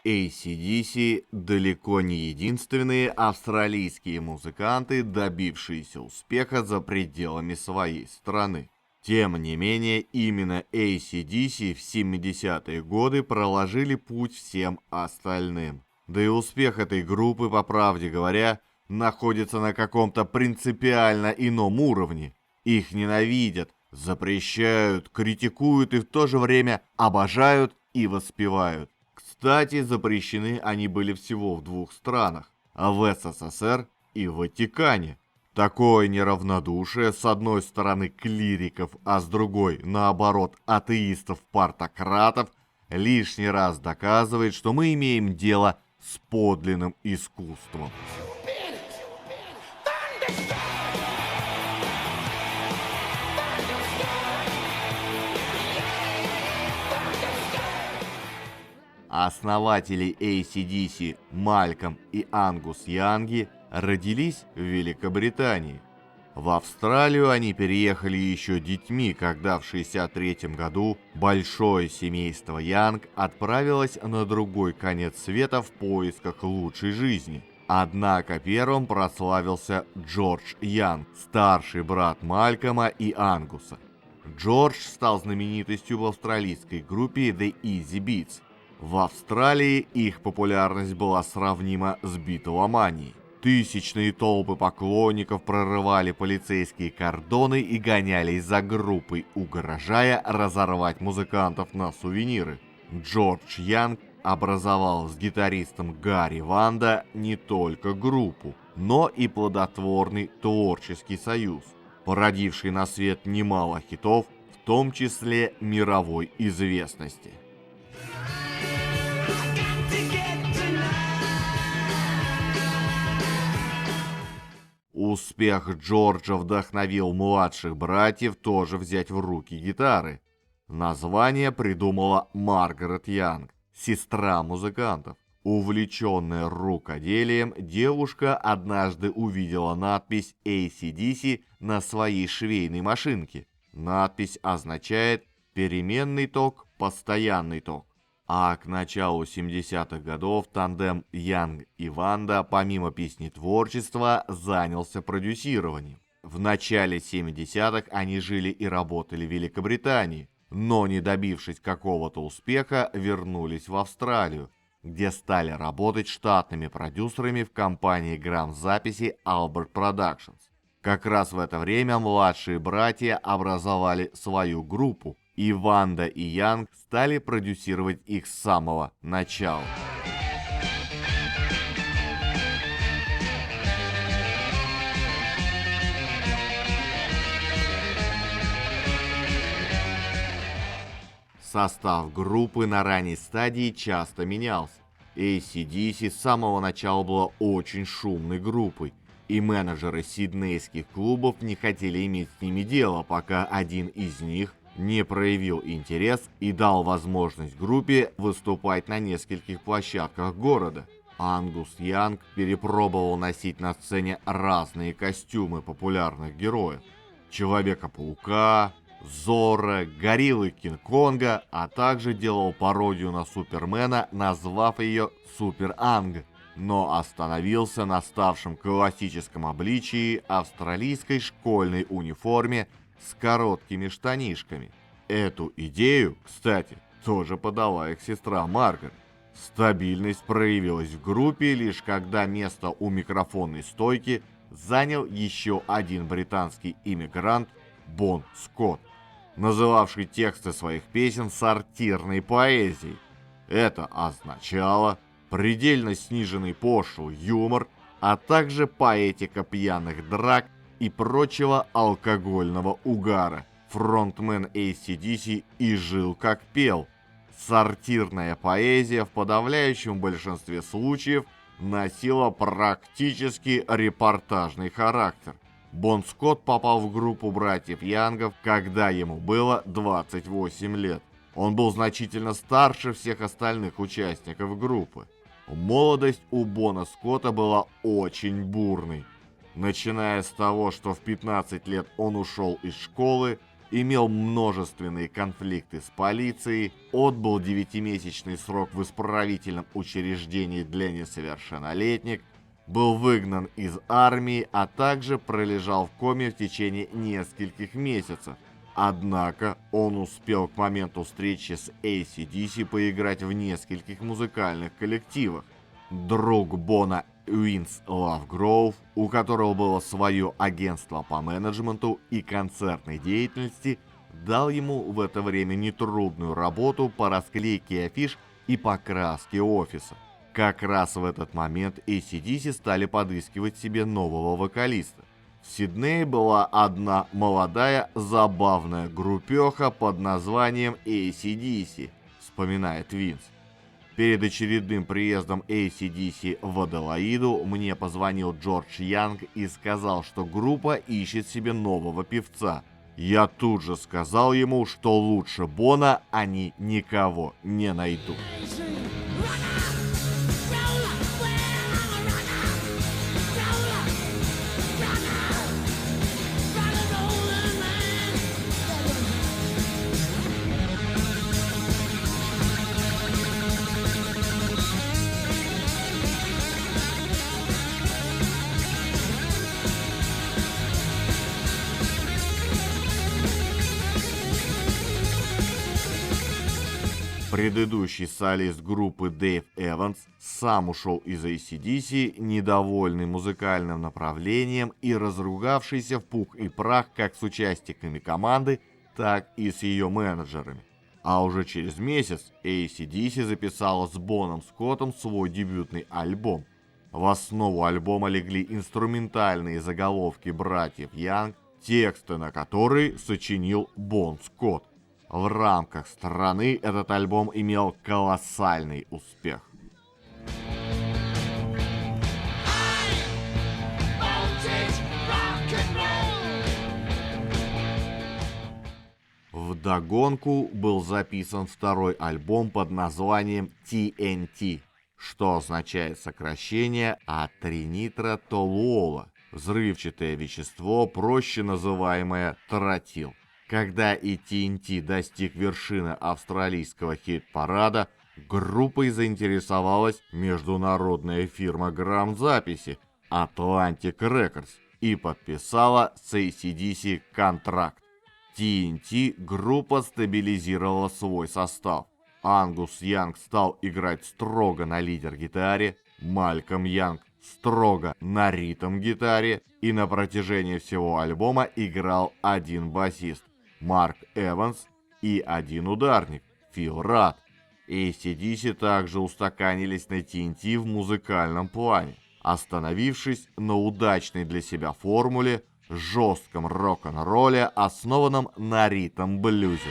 AC/DC далеко не единственные австралийские музыканты, добившиеся успеха за пределами своей страны. Тем не менее, именно AC/DC в 70-е годы проложили путь всем остальным. Да и успех этой группы, по правде говоря, находится на каком-то принципиально ином уровне. Их ненавидят, запрещают, критикуют и в то же время обожают и воспевают. Кстати, запрещены они были всего в двух странах – в СССР и в Ватикане. Такое неравнодушие, с одной стороны клириков, а с другой, наоборот, атеистов-партократов, лишний раз доказывает, что мы имеем дело с подлинным искусством. Основатели AC/DC Малькольм и Ангус Янги родились в Великобритании. В Австралию они переехали еще детьми, когда в 1963 году большое семейство Янг отправилось на другой конец света в поисках лучшей жизни. Однако первым прославился Джордж Янг, старший брат Малькольма и Ангуса. Джордж стал знаменитостью в австралийской группе The Easy Beats. В Австралии их популярность была сравнима с Битломанией. Тысячные толпы поклонников прорывали полицейские кордоны и гонялись за группой, угрожая разорвать музыкантов на сувениры. Джордж Янг образовал с гитаристом Гарри Ванда не только группу, но и плодотворный творческий союз, породивший на свет немало хитов, в том числе мировой известности. Успех Джорджа вдохновил младших братьев тоже взять в руки гитары. Название придумала Маргарет Янг, сестра музыкантов. Увлеченная рукоделием, девушка однажды увидела надпись AC/DC на своей швейной машинке. Надпись означает «переменный ток, постоянный ток». А к началу 70-х годов тандем Янг и Ванда, помимо песнетворчества, занялся продюсированием. В начале 70-х они жили и работали в Великобритании, но, не добившись какого-то успеха, вернулись в Австралию, где стали работать штатными продюсерами в компании грамзаписи Albert Productions. Как раз в это время младшие братья образовали свою группу, и Ванда и Янг стали продюсировать их с самого начала. Состав группы на ранней стадии часто менялся. AC/DC с самого начала была очень шумной группой, и менеджеры сиднейских клубов не хотели иметь с ними дело, пока один из них не проявил интерес и дал возможность группе выступать на нескольких площадках города. Ангус Янг перепробовал носить на сцене разные костюмы популярных героев: Человека-паука, Зорро, Гориллы Кинг-Конга, а также делал пародию на Супермена, назвав ее Супер Анг, но остановился на ставшем классическом обличии австралийской школьной униформе с короткими штанишками. Эту идею, кстати, тоже подала их сестра Маргарет. Стабильность проявилась в группе лишь когда место у микрофонной стойки занял еще один британский иммигрант Бон Скотт, называвший тексты своих песен сортирной поэзией. Это означало предельно сниженный пошлый юмор, а также поэтика пьяных драк и прочего алкогольного угара. Фронтмен AC/DC и жил как пел. Сортирная поэзия в подавляющем большинстве случаев носила практически репортажный характер. Бон Скотт попал в группу братьев Янгов, когда ему было 28 лет. Он был значительно старше всех остальных участников группы. Молодость у Бона Скотта была очень бурной. Начиная с того, что в 15 лет он ушел из школы, имел множественные конфликты с полицией, отбыл 9-месячный срок в исправительном учреждении для несовершеннолетних, был выгнан из армии, а также пролежал в коме в течение нескольких месяцев. Однако он успел к моменту встречи с AC/DC поиграть в нескольких музыкальных коллективах. Друг Бона Уинс Лавгроув, у которого было свое агентство по менеджменту и концертной деятельности, дал ему в это время нетрудную работу по расклейке афиш и покраске офиса. Как раз в этот момент AC/DC стали подыскивать себе нового вокалиста. В Сиднее была одна молодая забавная группеха под названием AC/DC, вспоминает Винс. Перед очередным приездом AC/DC в Аделаиду мне позвонил Джордж Янг и сказал, что группа ищет себе нового певца. Я тут же сказал ему, что лучше Бона они никого не найдут. Предыдущий солист группы Дэйв Эванс сам ушел из AC/DC, недовольный музыкальным направлением и разругавшийся в пух и прах как с участниками команды, так и с ее менеджерами. А уже через месяц AC/DC записала с Боном Скоттом свой дебютный альбом. В основу альбома легли инструментальные заголовки братьев Янг, тексты на которые сочинил Бон Скотт. В рамках страны этот альбом имел колоссальный успех. Вдогонку был записан второй альбом под названием TNT, что означает сокращение от тринитротолуола, взрывчатое вещество, проще называемое тротил. Когда и TNT достиг вершины австралийского хит-парада, группой заинтересовалась международная фирма грамзаписи Atlantic Records и подписала с AC/DC контракт. TNT группа стабилизировала свой состав. Ангус Янг стал играть строго на лидер-гитаре, Мальком Янг строго на ритм-гитаре, и на протяжении всего альбома играл один басист Марк Эванс и один ударник Фил Рад. AC/DC также устаканились на TNT в музыкальном плане, остановившись на удачной для себя формуле, жестком рок-н-ролле, основанном на ритм-блюзе.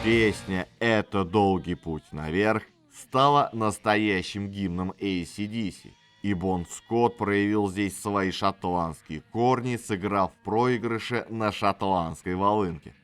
Песня «Это долгий путь наверх» стала настоящим гимном AC/DC, и Бон Скотт проявил здесь свои шотландские корни, сыграв в проигрыше на шотландской волынке.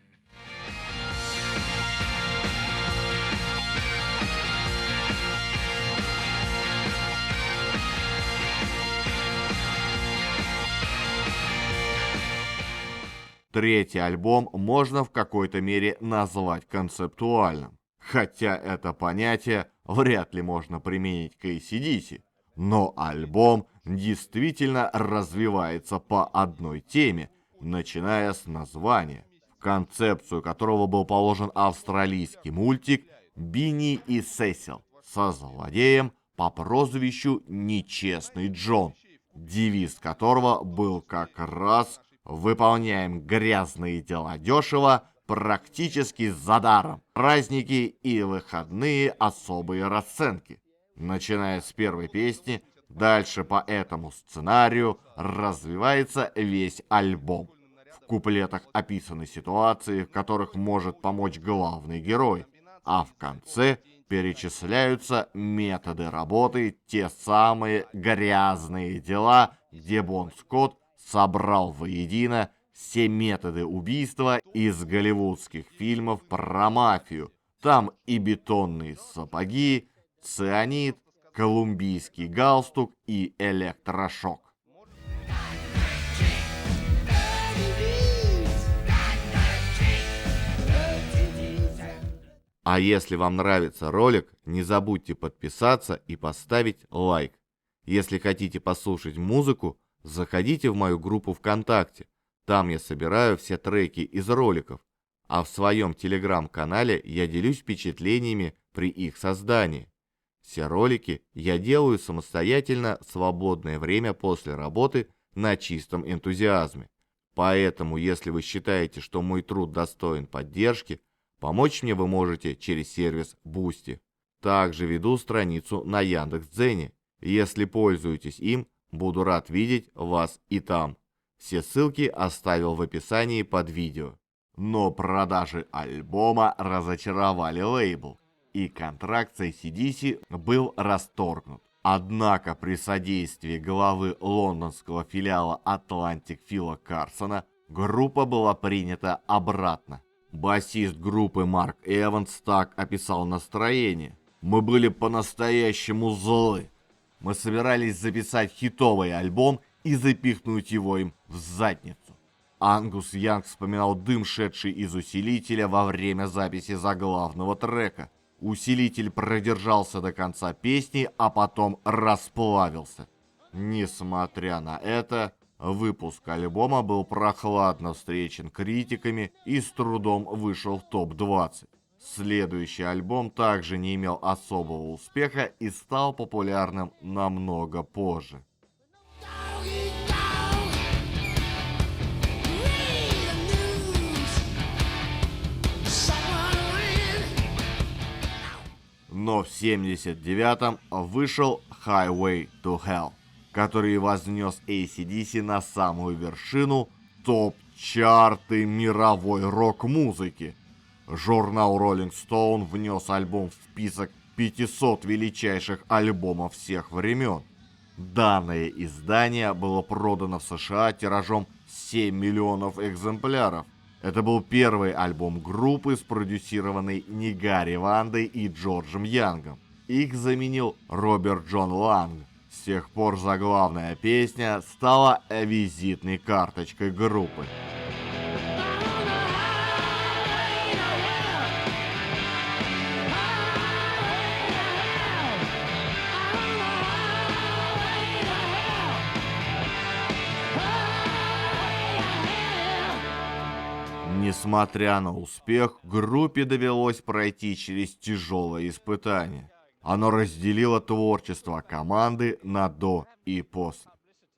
Третий альбом можно в какой-то мере назвать концептуальным, хотя это понятие вряд ли можно применить к AC/DC, но альбом действительно развивается по одной теме, начиная с названия, в концепцию которого был положен австралийский мультик «Бинни и Сесил» со злодеем по прозвищу «Нечестный Джон», девиз которого был как раз «Выполняем грязные дела дешево, практически за даром. Праздники и выходные особые расценки». Начиная с первой песни, дальше по этому сценарию развивается весь альбом. В куплетах описаны ситуации, в которых может помочь главный герой, а в конце перечисляются методы работы, те самые грязные дела, где Бон Скотт собрал воедино все методы убийства из голливудских фильмов про мафию, Там и бетонные сапоги, цианид, колумбийский галстук и электрошок. А если вам нравится ролик, не забудьте подписаться и поставить лайк. Если хотите послушать музыку, заходите в мою группу ВКонтакте. Там я собираю все треки из роликов. А в своем телеграм-канале я делюсь впечатлениями при их создании. Все ролики я делаю самостоятельно в свободное время после работы на чистом энтузиазме. Поэтому, если вы считаете, что мой труд достоин поддержки, помочь мне вы можете через сервис Boosty. Также веду страницу на Яндекс.Дзене. Если пользуетесь им, буду рад видеть вас и там. Все ссылки оставил в описании под видео. Но продажи альбома разочаровали лейбл, и контракт с AC/DC был расторгнут. Однако при содействии главы лондонского филиала Atlantic Фила Карсона группа была принята обратно. Басист группы Марк Эванс так описал настроение: «Мы были по-настоящему злы. Мы собирались записать хитовый альбом и запихнуть его им в задницу». Ангус Янг вспоминал дым, шедший из усилителя во время записи заглавного трека. Усилитель продержался до конца песни, а потом расплавился. Несмотря на это, выпуск альбома был прохладно встречен критиками и с трудом вышел в топ-20. Следующий альбом также не имел особого успеха и стал популярным намного позже. Но в 1979-м вышел Highway to Hell, который вознес AC/DC на самую вершину топ-чарты мировой рок-музыки. Журнал Rolling Stone внес альбом в список 500 величайших альбомов всех времен. Данное издание было продано в США тиражом 7 миллионов экземпляров. Это был первый альбом группы, спродюсированный не Гарри Вандой и Джорджем Янгом. Их заменил Роберт Джон Ланг. С тех пор заглавная песня стала визитной карточкой группы. Несмотря на успех, группе довелось пройти через тяжелое испытание. Оно разделило творчество команды на до и после.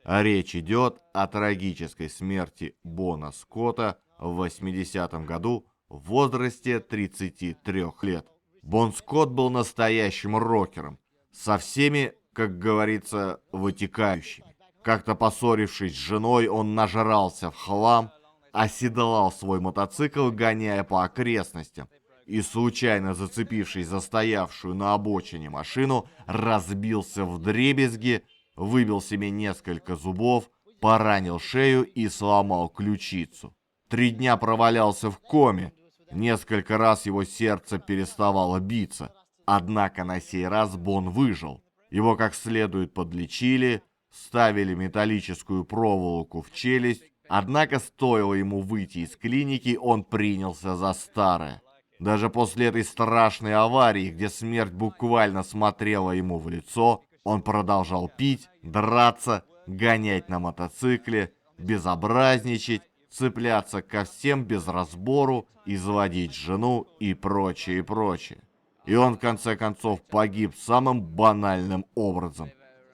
Речь идет о трагической смерти Бона Скотта в 80-м году в возрасте 33 лет. Бон Скотт был настоящим рокером, со всеми, как говорится, вытекающими. Как-то поссорившись с женой, он нажрался в хлам, оседлал свой мотоцикл, гоняя по окрестностям, и, случайно зацепившись за стоявшую на обочине машину, разбился вдребезги, выбил себе несколько зубов, поранил шею и сломал ключицу. 3 дня провалялся в коме, несколько раз его сердце переставало биться. Однако на сей раз Бон выжил. Его как следует подлечили, вставили металлическую проволоку в челюсть. Однако стоило ему выйти из клиники, он принялся за старое. Даже после этой страшной аварии, где смерть буквально смотрела ему в лицо, он продолжал пить, драться, гонять на мотоцикле, безобразничать, цепляться ко всем без разбору, изводить жену и прочее, и прочее. И он в конце концов погиб самым банальным образом.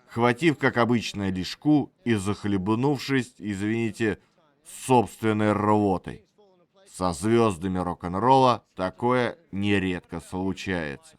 Хватив, как обычно, лишку и захлебнувшись, извините, собственной рвотой. Со звездами рок-н-ролла такое нередко случается.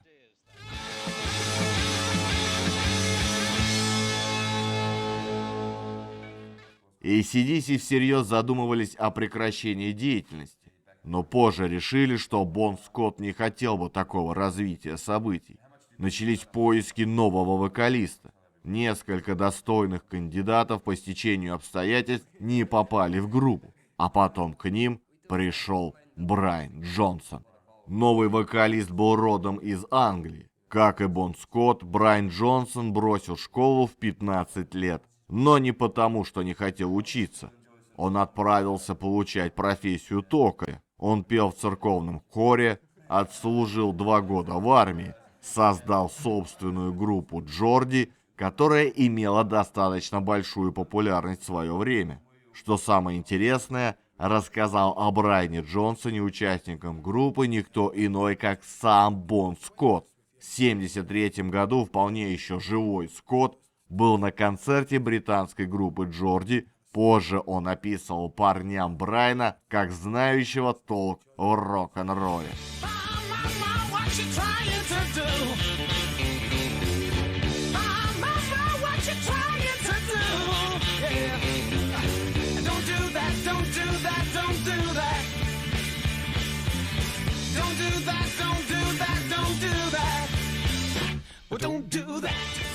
AC/DC всерьез задумывались о прекращении деятельности, но позже решили, что Бон Скотт не хотел бы такого развития событий. Начались поиски нового вокалиста. Несколько достойных кандидатов по стечению обстоятельств не попали в группу, а потом к ним пришел Брайан Джонсон. Новый вокалист был родом из Англии. Как и Бон Скотт, Брайан Джонсон бросил школу в 15 лет, но не потому, что не хотел учиться. Он отправился получать профессию токаря. Он пел в церковном хоре, отслужил 2 года в армии, создал собственную группу Джорди, которая имела достаточно большую популярность в свое время. Что самое интересное, рассказал о Брайане Джонсоне участникам группы никто иной, как сам Бон Скотт. В 1973 году вполне еще живой Скотт был на концерте британской группы Джорди. Позже он описывал парням Брайана как знающего толк в рок-н-ролле.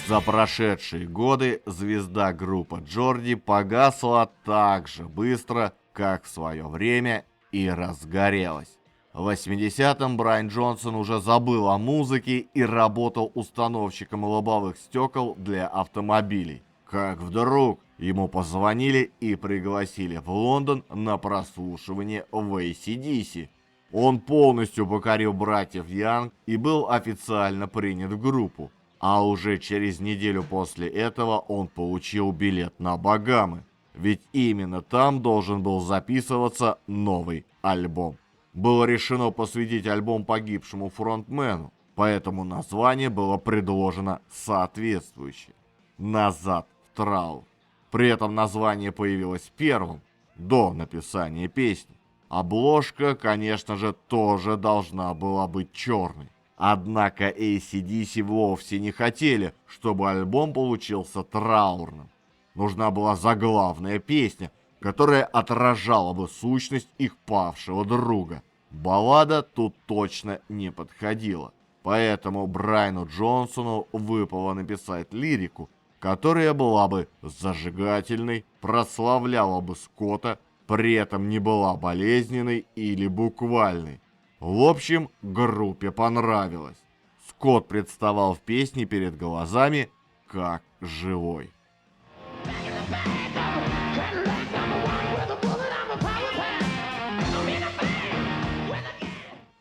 За прошедшие годы звезда группы Джорди погасла так же быстро, как в свое время и разгорелась. В 80-м Брайан Джонсон уже забыл о музыке и работал установщиком лобовых стекол для автомобилей. Как вдруг ему позвонили и пригласили в Лондон на прослушивание в AC/DC. Он полностью покорил братьев Янг и был официально принят в группу. А уже через неделю после этого он получил билет на Багамы. Ведь именно там должен был записываться новый альбом. Было решено посвятить альбом погибшему фронтмену, поэтому название было предложено соответствующее – «Назад в траур». При этом название появилось первым, до написания песни. Обложка, конечно же, тоже должна была быть черной. Однако AC/DC вовсе не хотели, чтобы альбом получился траурным. Нужна была заглавная песня, которая отражала бы сущность их павшего друга. Баллада тут точно не подходила. Поэтому Брайану Джонсону выпало написать лирику, которая была бы зажигательной, прославляла бы Скотта, при этом не была болезненной или буквальной. В общем, группе понравилось. Скотт представал в песне перед глазами как живой.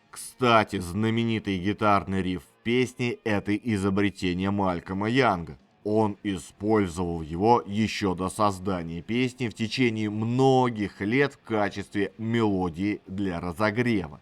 Кстати, знаменитый гитарный риф в песне – это изобретение Малькольма Янга. Он использовал его еще до создания песни в течение многих лет в качестве мелодии для разогрева.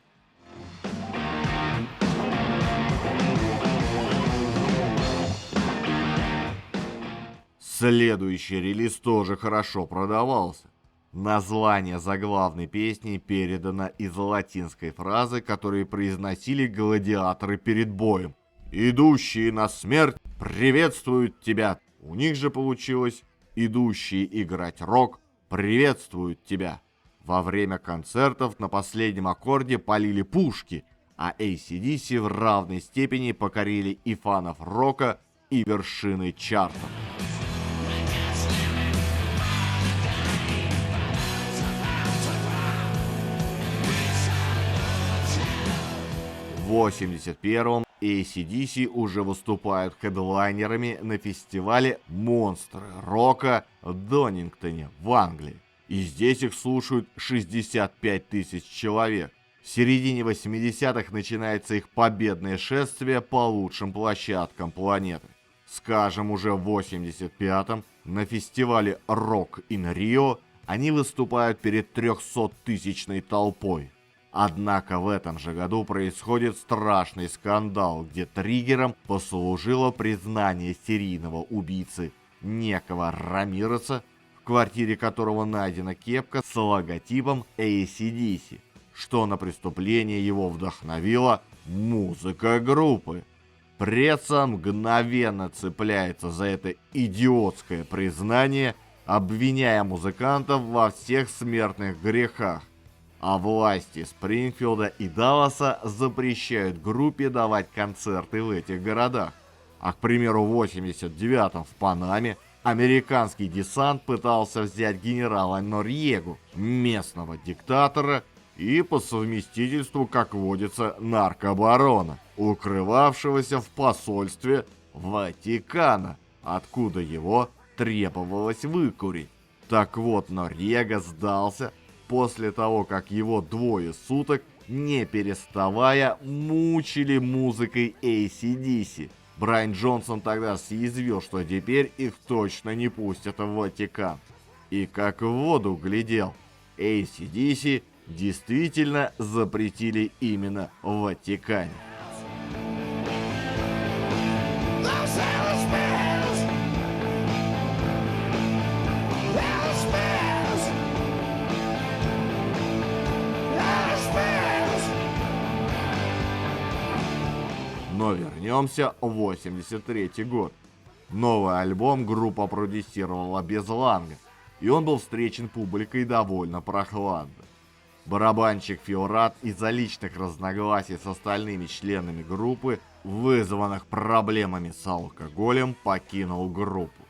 Следующий релиз тоже хорошо продавался. Название заглавной песни передано из латинской фразы, которую произносили гладиаторы перед боем. «Идущие на смерть приветствуют тебя». У них же получилось «Идущие играть рок приветствуют тебя». Во время концертов на последнем аккорде полили пушки, а AC/DC в равной степени покорили и фанов рока, и вершины чартов. В 1981-м AC/DC уже выступают хедлайнерами на фестивале «Монстры рока» в Донингтоне в Англии. И здесь их слушают 65 тысяч человек. В середине 80-х начинается их победное шествие по лучшим площадкам планеты. Скажем, уже в 85-м на фестивале «Rock in Rio» они выступают перед 300-тысячной толпой. Однако в этом же году происходит страшный скандал, где триггером послужило признание серийного убийцы некого Рамиреса, в квартире которого найдена кепка с логотипом AC/DC, что на преступление его вдохновила музыка группы. Пресса мгновенно цепляется за это идиотское признание, обвиняя музыкантов во всех смертных грехах. А власти Спрингфилда и Далласа запрещают группе давать концерты в этих городах. А, к примеру, в 1989-м в Панаме американский десант пытался взять генерала Норьегу, местного диктатора, и по совместительству, как водится, наркобарона, укрывавшегося в посольстве Ватикана, откуда его требовалось выкурить. Так вот, Норега сдался после того, как его двое суток, не переставая, мучили музыкой AC/DC. Брайан Джонсон тогда съязвил, что теперь их точно не пустят в Ватикан. И как в воду глядел, AC/DC действительно запретили именно в Ватикане. Но вернемся в 83 год. Новый альбом группа продюсировала без Ланга, и он был встречен публикой довольно прохладно. Барабанщик Фил Рад из-за личных разногласий с остальными членами группы, вызванных проблемами с алкоголем, покинул группу.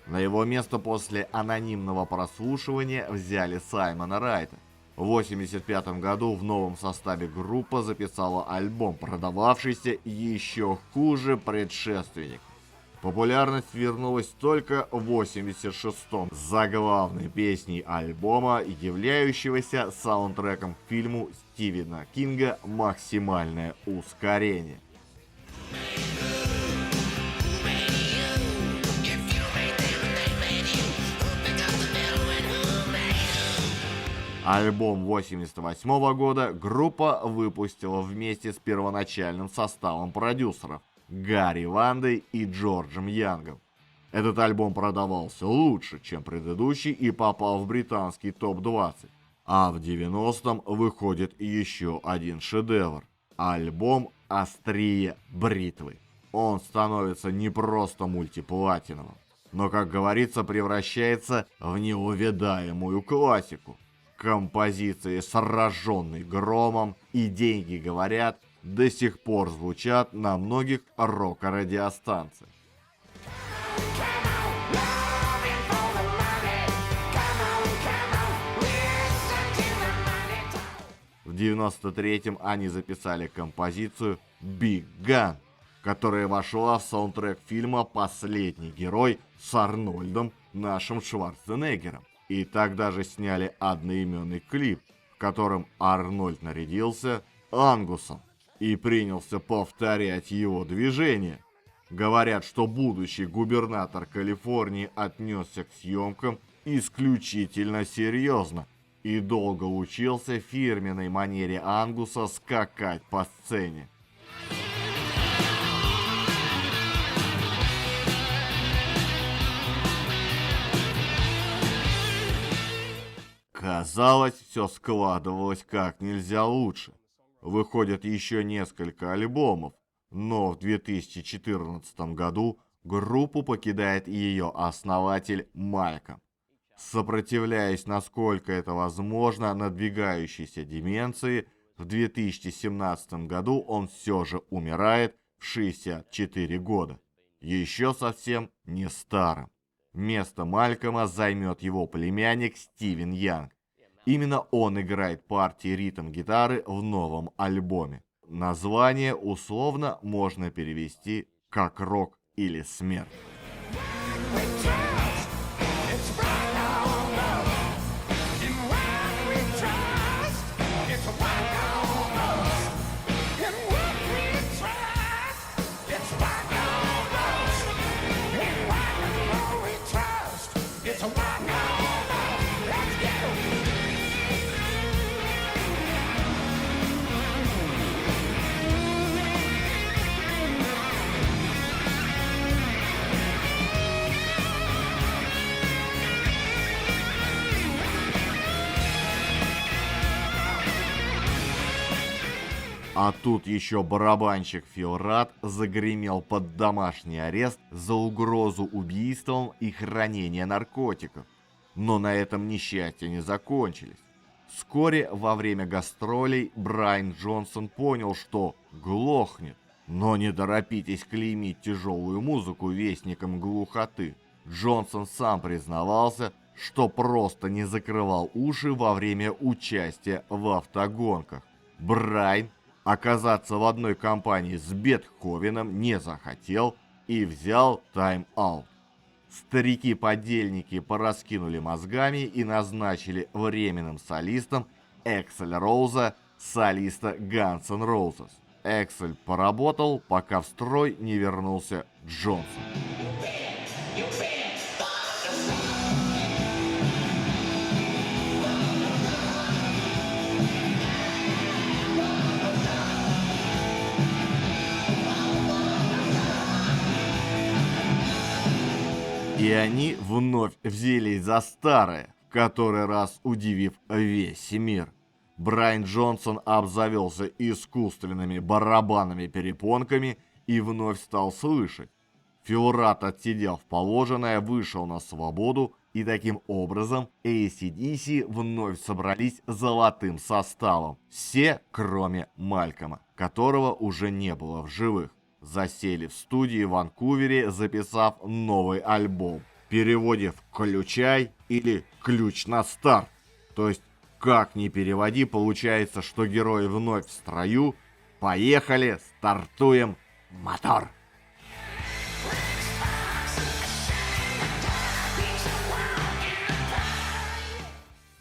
На его место после анонимного прослушивания взяли Саймона Райта. В 1985 году в новом составе группа записала альбом, продававшийся еще хуже предшественника. Популярность вернулась только в 1986-м с заглавной песней альбома, являющегося саундтреком к фильму Стивена Кинга «Максимальное ускорение». Альбом 1988 года группа выпустила вместе с первоначальным составом продюсеров Гарри Вандой и Джорджем Янгом. Этот альбом продавался лучше, чем предыдущий, и попал в британский топ-20. А в 90-м выходит еще один шедевр – альбом «Острие бритвы». Он становится не просто мультиплатиновым, но, как говорится, превращается в неувядаемую классику. Композиции «Сраженный громом» и «Деньги говорят» до сих пор звучат на многих рок-радиостанциях. В 93-м они записали композицию «Big Gun», которая вошла в саундтрек фильма «Последний герой» с Арнольдом нашим Шварценеггером. И тогда же сняли одноименный клип, в котором Арнольд нарядился Ангусом и принялся повторять его движения. Говорят, что будущий губернатор Калифорнии отнесся к съемкам исключительно серьезно и долго учился фирменной манере Ангуса скакать по сцене. Казалось, все складывалось как нельзя лучше. Выходят еще несколько альбомов, но в 2014 году группу покидает ее основатель Мальком. Сопротивляясь, насколько это возможно, надвигающейся деменции, в 2017 году он все же умирает в 64 года. Еще совсем не старым. Место Малькома займет его племянник Стивен Янг. Именно он играет партии ритм-гитары в новом альбоме. Название условно можно перевести как «рок» или «смерть». А тут еще барабанщик Фил Рад загремел под домашний арест за угрозу убийством и хранение наркотиков. Но на этом несчастья не закончились. Вскоре во время гастролей Брайан Джонсон понял, что глохнет. Но не торопитесь клеймить тяжелую музыку вестником глухоты. Джонсон сам признавался, что просто не закрывал уши во время участия в автогонках. Брайан оказаться в одной компании с Бетховеном не захотел и взял тайм-аут. Старики-подельники пораскинули мозгами и назначили временным солистом Экселя Роуза, солиста Guns N' Roses. Эксель поработал, пока в строй не вернулся Джонсон. И они вновь взялись за старое, в который раз удивив весь мир. Брайан Джонсон обзавелся искусственными барабанами-перепонками и вновь стал слышать. Фил Рат, отсидев положенное, вышел на свободу, и таким образом AC/DC вновь собрались золотым составом. Все, кроме Малькома, которого уже не было в живых. Засели в студии в Ванкувере, записав новый альбом. В переводе «включай» или «ключ на старт». То есть, как ни переводи, получается, что герои вновь в строю. Поехали, стартуем, мотор!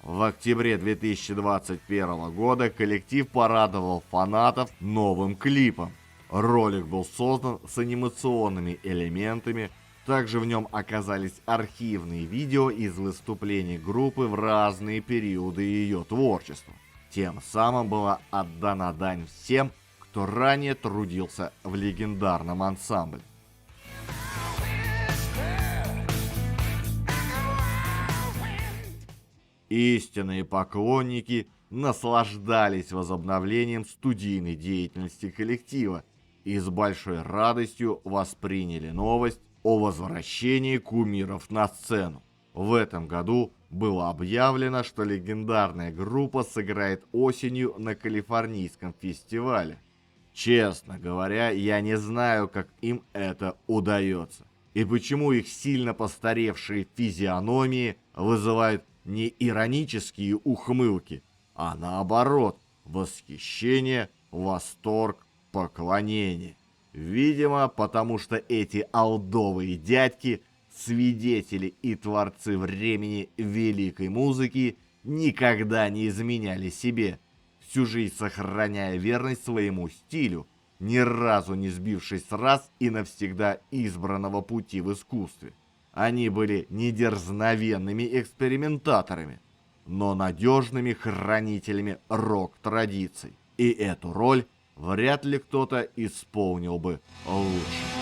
В октябре 2021 года коллектив порадовал фанатов новым клипом. Ролик был создан с анимационными элементами, также в нем оказались архивные видео из выступлений группы в разные периоды ее творчества. Тем самым была отдана дань всем, кто ранее трудился в легендарном ансамбле. Истинные поклонники наслаждались возобновлением студийной деятельности коллектива и с большой радостью восприняли новость о возвращении кумиров на сцену. В этом году было объявлено, что легендарная группа сыграет осенью на Калифорнийском фестивале. Честно говоря, я не знаю, как им это удается. И почему их сильно постаревшие физиономии вызывают не иронические ухмылки, а наоборот, восхищение, восторг, поклонение. Видимо, потому что эти олдовые дядьки, свидетели и творцы времени великой музыки, никогда не изменяли себе, всю жизнь сохраняя верность своему стилю, ни разу не сбившись раз и навсегда избранного пути в искусстве. Они были не дерзновенными экспериментаторами, но надежными хранителями рок-традиций. И эту роль вряд ли кто-то исполнил бы лучше.